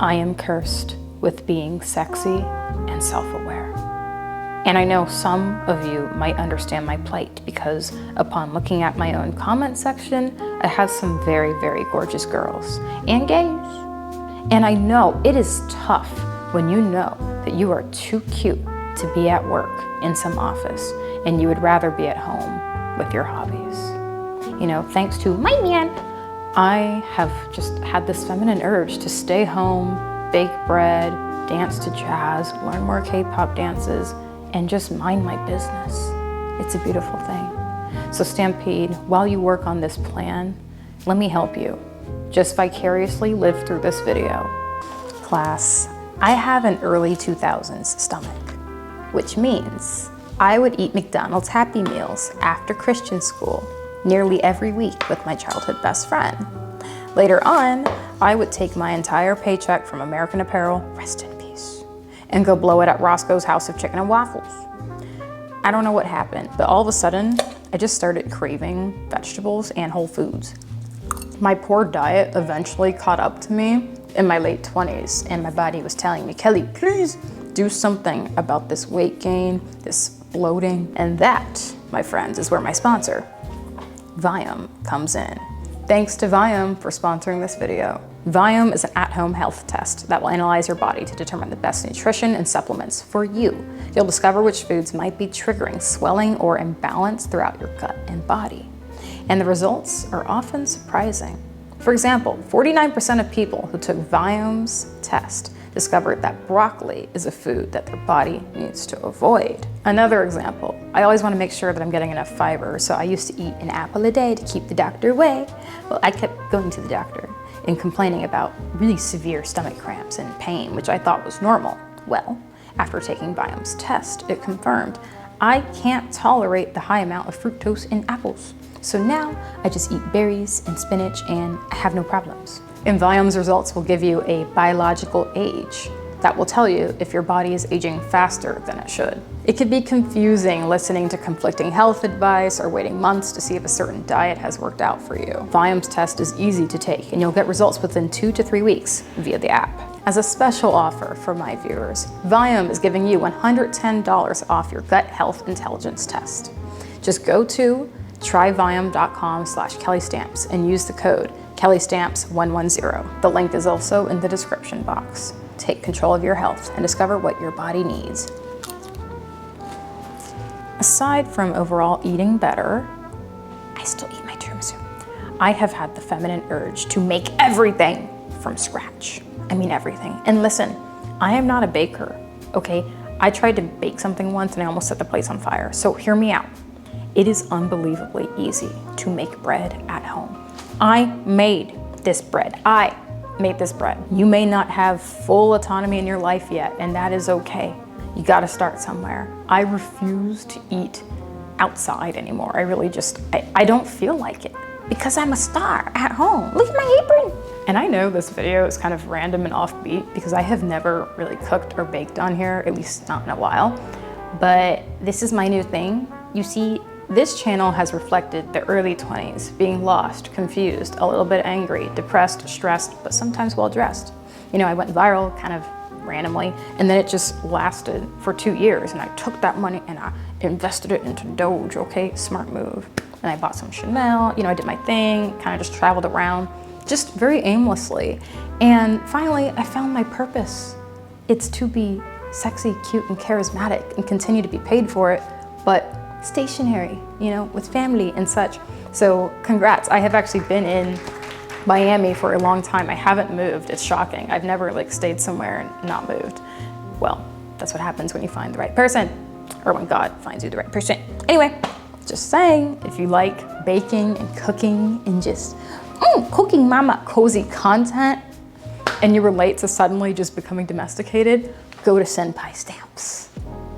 I am cursed with being sexy and self-aware. And I know some of you might understand my plight because upon looking at my own comment section, I have some very, very gorgeous girls and gays. And I know it is tough when you know that you are too cute to be at work in some office and you would rather be at home with your hobbies. You know, thanks to my man, I have just had this feminine urge to stay home, bake bread, dance to jazz, learn more K-pop dances, and just mind my business. It's a beautiful thing. So Stampede, while you work on this plan, let me help you. Just vicariously live through this video. Class, I have an early 2000s stomach, which means I would eat McDonald's Happy Meals after Christian school nearly every week with my childhood best friend. Later on, I would take my entire paycheck from American Apparel, rest in peace, and go blow it at Roscoe's House of Chicken and Waffles. I don't know what happened, but all of a sudden, I just started craving vegetables and whole foods. My poor diet eventually caught up to me in my late 20s, and my body was telling me, Kelly, please do something about this weight gain, this bloating, and that, my friends, is where my sponsor, Viome, comes in. Thanks to Viome for sponsoring this video. Viome is an at-home health test that will analyze your body to determine the best nutrition and supplements for you. You'll discover which foods might be triggering swelling or imbalance throughout your gut and body. And the results are often surprising. For example, 49% of people who took Viome's test discovered that broccoli is a food that their body needs to avoid. Another example, I always want to make sure that I'm getting enough fiber, so I used to eat an apple a day to keep the doctor away. Well, I kept going to the doctor and complaining about really severe stomach cramps and pain, which I thought was normal. Well, after taking Viome's test, it confirmed I can't tolerate the high amount of fructose in apples. So now I just eat berries and spinach and I have no problems. And Viome's results will give you a biological age that will tell you if your body is aging faster than it should. It can be confusing listening to conflicting health advice or waiting months to see if a certain diet has worked out for you. Viome's test is easy to take and you'll get results within 2 to 3 weeks via the app. As a special offer for my viewers, Viome is giving you $110 off your gut health intelligence test. Just go to tryviome.com/kellystamps and use the code kellystamps110. The link is also in the description box. Take control of your health and discover what your body needs. Aside from overall eating better, I still eat my tiramisu. I have had the feminine urge to make everything from scratch. I mean everything. And listen, I am not a baker, okay? I tried to bake something once and I almost set the place on fire. So hear me out. It is unbelievably easy to make bread at home. I made this bread. I made this bread. You may not have full autonomy in your life yet, and that is okay. You gotta start somewhere. I refuse to eat outside anymore. I really just, I don't feel like it because I'm a star at home. Look at my apron. And I know this video is kind of random and offbeat because I have never really cooked or baked on here, at least not in a while, but this is my new thing. You see, this channel has reflected the early 20s, being lost, confused, a little bit angry, depressed, stressed, but sometimes well-dressed. You know, I went viral kind of randomly, and then it just lasted for 2 years, and I took that money and I invested it into Doge, okay? Smart move. And I bought some Chanel, you know, I did my thing, kind of just traveled around, just very aimlessly. And finally, I found my purpose. It's to be sexy, cute, and charismatic, and continue to be paid for it, but stationary, you know, with family and such. So congrats. I have actually been in Miami for a long time. I haven't moved. It's shocking. I've never like stayed somewhere and not moved. Well, that's what happens when you find the right person, or when God finds you the right person. Anyway, just saying, if you like baking and cooking and just cooking mama cozy content, and you relate to suddenly just becoming domesticated, go to Senpai Stamps.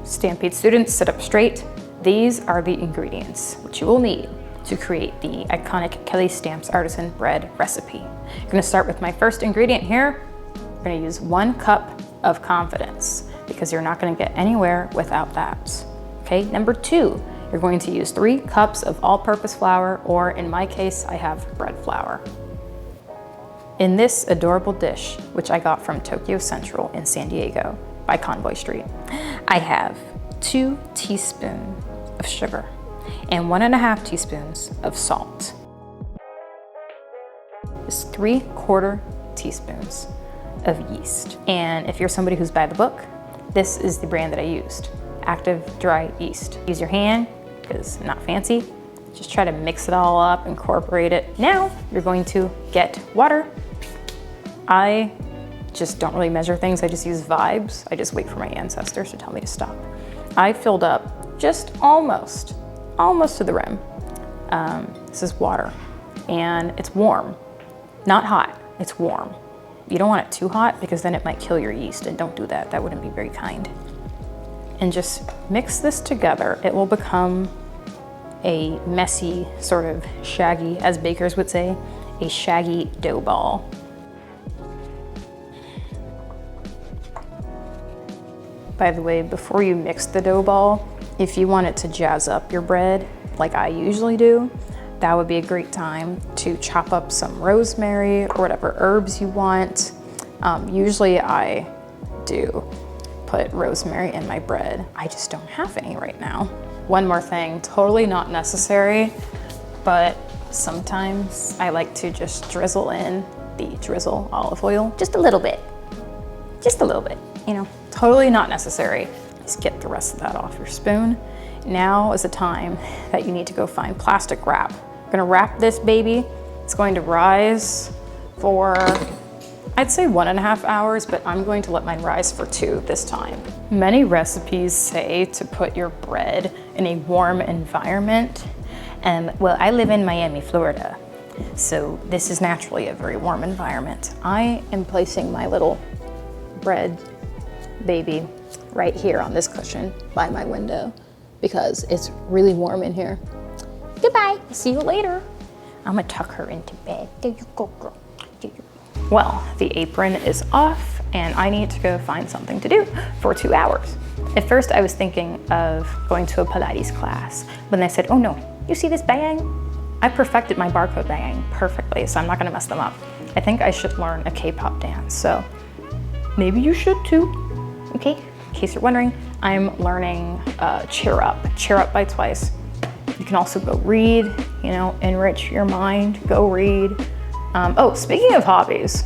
Stampede students, sit up straight. These are the ingredients which you will need to create the iconic Kelly Stamps artisan bread recipe. You're gonna start with my first ingredient here. We're gonna use 1 cup of confidence because you're not gonna get anywhere without that. Okay, number 2, you're going to use 3 cups of all-purpose flour, or in my case, I have bread flour. In this adorable dish, which I got from Tokyo Central in San Diego by Convoy Street, I have 2 teaspoons of sugar and 1.5 teaspoons of salt. It's 3/4 teaspoons of yeast. And if you're somebody who's by the book, this is the brand that I used, Active Dry Yeast. Use your hand, because I'm not fancy. Just try to mix it all up, incorporate it. Now you're going to get water. I just don't really measure things, I just use vibes. I just wait for my ancestors to tell me to stop. I filled up just almost to the rim. This is water, and it's warm, not hot, it's warm. You don't want it too hot because then it might kill your yeast, and don't do that, that wouldn't be very kind. And just mix this together. It will become a messy, sort of shaggy, as bakers would say, a shaggy dough ball. By the way, before you mix the dough ball, if you want it to jazz up your bread, like I usually do, that would be a great time to chop up some rosemary or whatever herbs you want. Usually I do put rosemary in my bread. I just don't have any right now. One more thing, totally not necessary, but sometimes I like to just drizzle in the drizzle olive oil, just a little bit, you know, totally not necessary. Just get the rest of that off your spoon. Now is the time that you need to go find plastic wrap. I'm gonna wrap this baby. It's going to rise for, I'd say 1.5 hours, but I'm going to let mine rise for 2 this time. Many recipes say to put your bread in a warm environment. And well, I live in Miami, Florida, so this is naturally a very warm environment. I am placing my little bread baby right here on this cushion by my window because it's really warm in here. Goodbye, see you later. I'm gonna tuck her into bed. There you go, girl. There you go. Well, the apron is off and I need to go find something to do for 2 hours. At first I was thinking of going to a Pilates class, but then I said, oh no, you see this bang? I perfected my barcode banging perfectly, so I'm not gonna mess them up. I think I should learn a K-pop dance, so maybe you should too. Okay, in case you're wondering, I'm learning Cheer Up by Twice. You can also go read, you know, enrich your mind, go read. Oh, speaking of hobbies,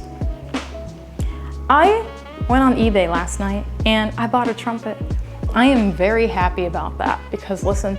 I went on eBay last night and I bought a trumpet. I am very happy about that because listen,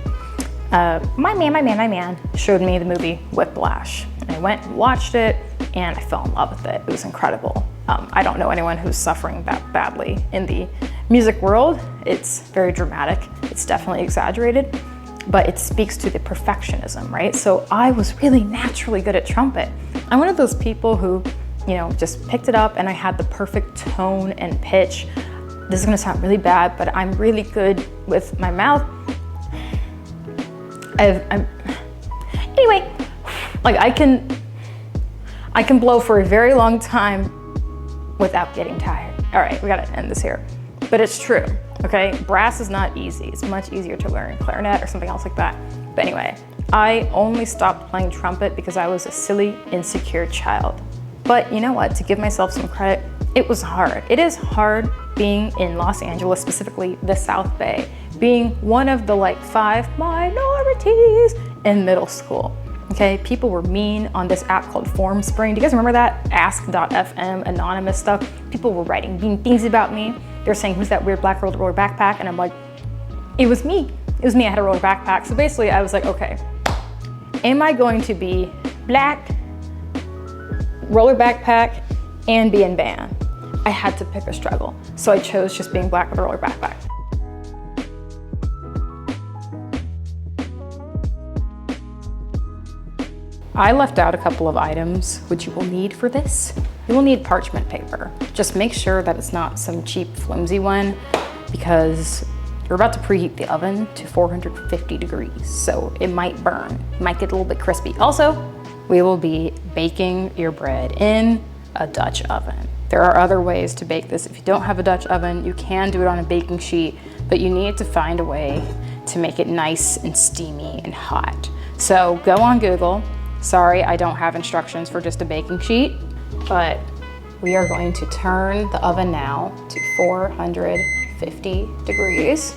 my man showed me the movie Whiplash. And I went and watched it and I fell in love with it. It was incredible. I don't know anyone who's suffering that badly in the music world. It's very dramatic. It's definitely exaggerated, but it speaks to the perfectionism, right? So I was really naturally good at trumpet. I'm one of those people who, you know, just picked it up and I had the perfect tone and pitch. This is gonna sound really bad, but I'm really good with my mouth. Anyway, like I can blow for a very long time without getting tired. All right, we gotta end this here. But it's true, okay? Brass is not easy. It's much easier to learn clarinet or something else like that. But anyway, I only stopped playing trumpet because I was a silly, insecure child. But you know what, to give myself some credit, it was hard. It is hard being in Los Angeles, specifically the South Bay, being one of the like 5 minorities in middle school. Okay, people were mean on this app called Formspring. Do you guys remember that? Ask.fm, anonymous stuff. People were writing mean things about me. They're saying, who's that weird black girl with a roller backpack? And I'm like, it was me. It was me, I had a roller backpack. So basically I was like, okay, am I going to be black, roller backpack, and be in band? I had to pick a struggle. So I chose just being black with a roller backpack. I left out a couple of items which you will need for this. You will need parchment paper. Just make sure that it's not some cheap flimsy one because you're about to preheat the oven to 450 degrees. So it might burn, it might get a little bit crispy. Also, we will be baking your bread in a Dutch oven. There are other ways to bake this. If you don't have a Dutch oven, you can do it on a baking sheet, but you need to find a way to make it nice and steamy and hot. So go on Google. Sorry, I don't have instructions for just a baking sheet. but we are going to turn the oven now to 450 degrees.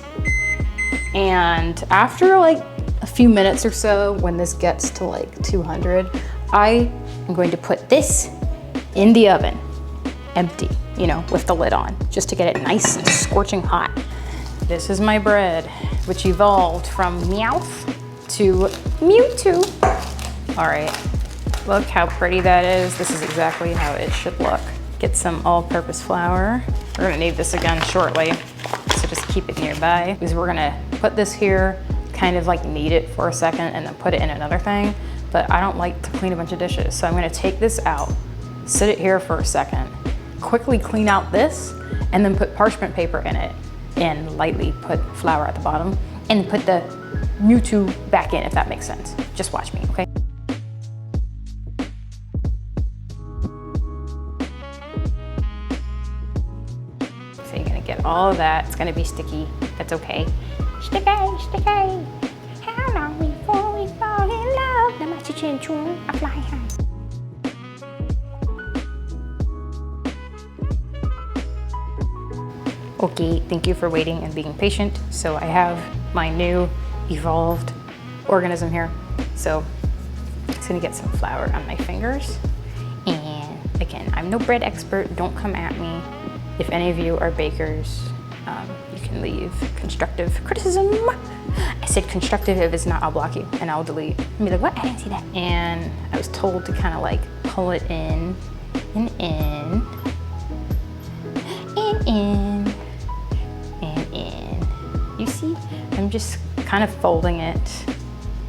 And after like a few minutes or so, when this gets to like 200, I am going to put this in the oven, empty, you know, with the lid on, just to get it nice and scorching hot. This is my bread, which evolved from Meowth to Mewtwo. All right, look how pretty that is. This is exactly how it should look. Get some all-purpose flour. We're gonna need this again shortly, so just keep it nearby, because we're gonna put this here, kind of like knead it for a second and then put it in another thing. But I don't like to clean a bunch of dishes, so I'm gonna take this out, sit it here for a second, quickly clean out this, and then put parchment paper in it, and lightly put flour at the bottom, and put the Mewtwo back in, if that makes sense. Just watch me, okay? So you're gonna get all of that. It's gonna be sticky. That's okay. Sticky, sticky. How long before we fall in love? The mighty chin chun, I fly high. Okay, thank you for waiting and being patient. So I have my new evolved organism here. So I'm just gonna get some flour on my fingers. And again, I'm no bread expert, don't come at me. If any of you are bakers, you can leave constructive criticism. I said constructive. If it's not, I'll block you and I'll delete. And be like, what? I didn't see that. And I was told to kind of like pull it in and in and in and in. You see, I'm just kind of folding it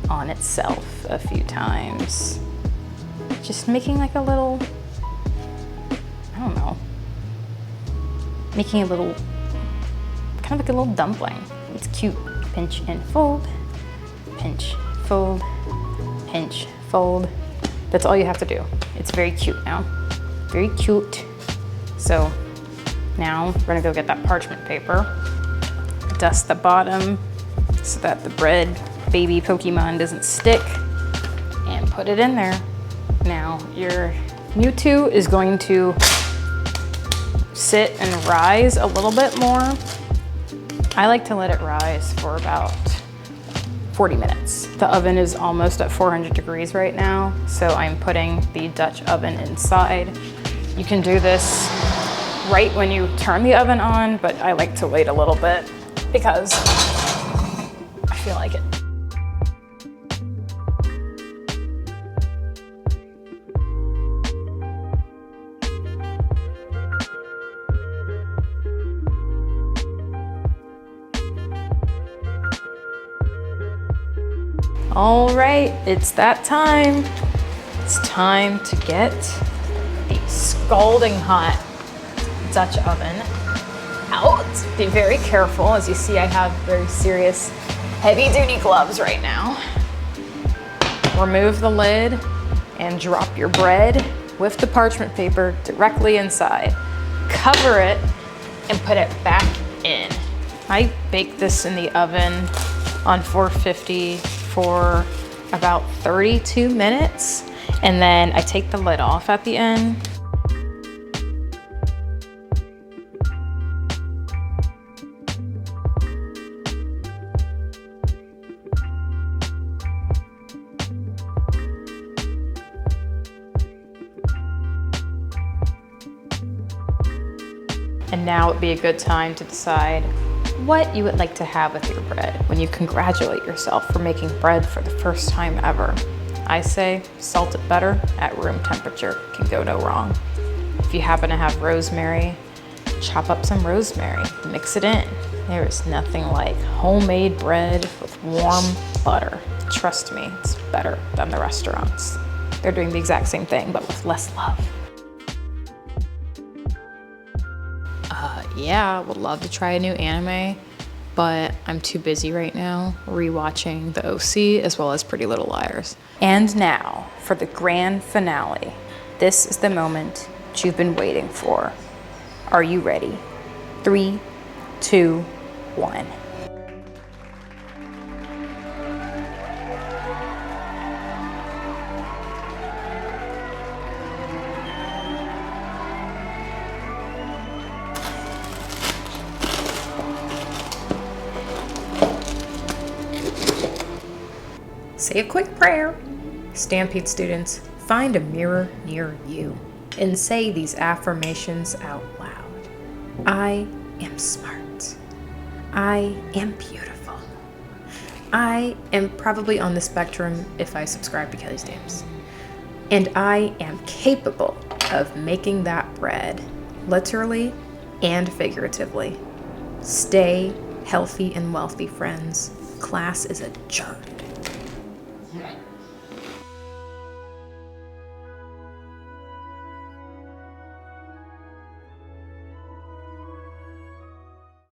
on itself a few times. Just making like a little, I don't know, making a little, kind of like a little dumpling. It's cute. Pinch and fold, pinch, fold, pinch, fold. That's all you have to do. It's very cute now, very cute. So now we're gonna go get that parchment paper, dust the bottom so that the bread baby Pokemon doesn't stick, and put it in there. Now your Mewtwo is going to sit and rise a little bit more. I like to let it rise for about 40 minutes. The oven is almost at 400 degrees right now, so I'm putting the Dutch oven inside. You can do this right when you turn the oven on, but I like to wait a little bit because I feel like it. All right, it's that time. It's time to get the scalding hot Dutch oven out. Be very careful. As you see, I have very serious heavy duty gloves right now. Remove the lid and drop your bread with the parchment paper directly inside. Cover it and put it back in. I bake this in the oven on 450 for about 32 minutes, and then I take the lid off at the end. And now would be a good time to decide what you would like to have with your bread when you congratulate yourself for making bread for the first time ever. I say salted butter at room temperature can go no wrong. If you happen to have rosemary, chop up some rosemary, mix it in. There is nothing like homemade bread with warm butter. Trust me, it's better than the restaurants. They're doing the exact same thing, but with less love. Yeah, would love to try a new anime, but I'm too busy right now rewatching The OC as well as Pretty Little Liars. And now for the grand finale. This is the moment you've been waiting for. Are you ready? 3, 2, 1. say a quick prayer. Stampede students, find a mirror near you and say these affirmations out loud. I am smart. I am beautiful. I am probably on the spectrum if I subscribe to Kelly's Stamps. And I am capable of making that bread, literally and figuratively. Stay healthy and wealthy, friends. Class is adjourned.